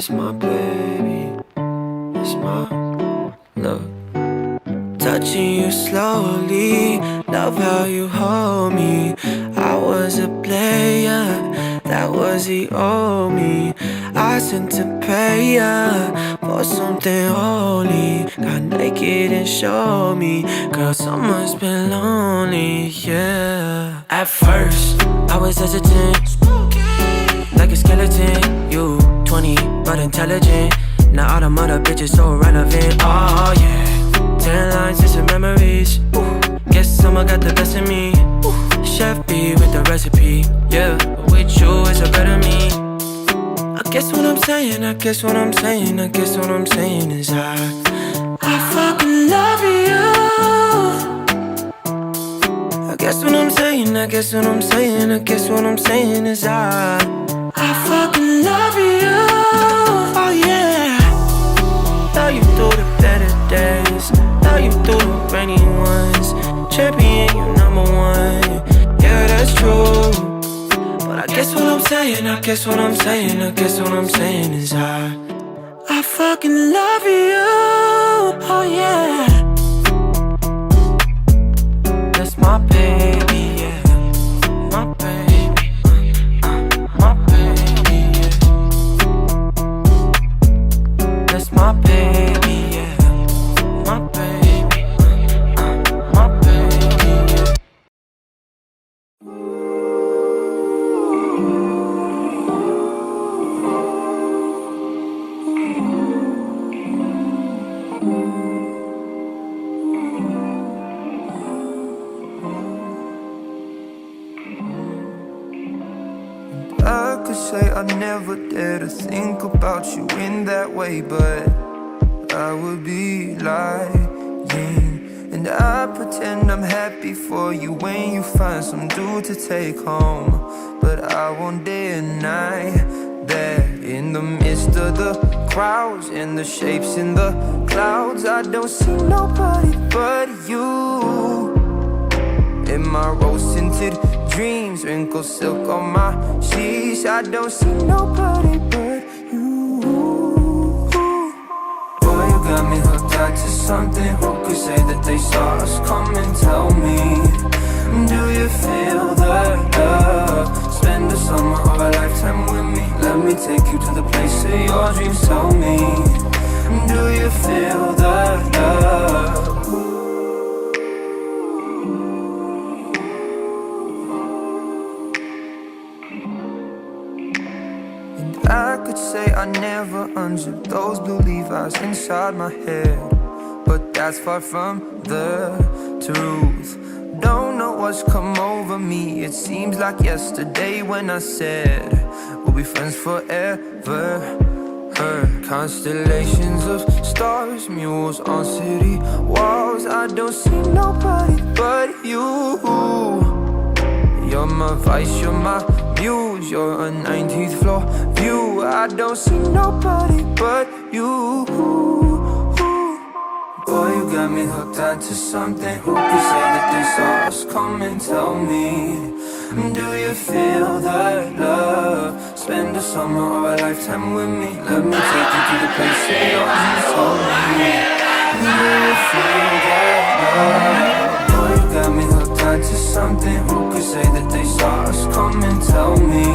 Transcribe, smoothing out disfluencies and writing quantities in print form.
It's my baby, it's my love. Touching you slowly, love how you hold me. I was a player, that was the old me. I sent to pay ya for something holy. Got naked and showed me, girl, summer's been lonely, yeah. At first, I was hesitant, like a skeleton. You 20, but intelligent. Now all them other bitches so relevant, oh yeah. 10 lines and some memories. Guess someone got the best of me. Chef B with the recipe, yeah. But with you it's a better me. I guess what I'm saying, I guess what I'm saying, I guess what I'm saying is I fucking love you. I guess what I'm saying, I guess what I'm saying, I guess what I'm saying is I fucking love you. Oh yeah. Love you through the better days, love you through the rainy ones. Champion, you number one, yeah, that's true. But I guess what I'm saying, I guess what I'm saying, I guess what I'm saying is I fucking love you, oh yeah. That's my baby, yeah. My baby, my baby, yeah. That's my baby, yeah. My baby, my baby, yeah. I could say I never dare to think about you in that way, but I would be lying. And I pretend I'm happy for you when you find some dude to take home. But I won't deny that in the midst of the crowds and the shapes in the clouds, I don't see nobody but you. In my rose-tinted dreams, wrinkled silk on my sheets, I don't see nobody but you. Boy, you got me hooked on to something. Who could say that they saw us? Come and tell me, do you feel the love? Spend the summer or a lifetime with me. Let me take you to the place of your dreams. Tell me, do you feel the love? I could say I never unzipped those blue Levi's inside my head, but that's far from the truth. Don't know what's come over me. It seems like yesterday when I said we'll be friends forever. Heard constellations of stars, mules on city walls. I don't see nobody but you. You're my vice, you're my muse, you're a 19th floor view. I don't see nobody but you. Boy, you got me hooked onto something. Who could say that they saw us? Come and tell me, do you feel that love? Spend a summer or a lifetime with me. Let me take you to the place that yours you told me. Do you feel that love? Boy, you got me hooked onto something. Who could say that they saw us? Come and tell me,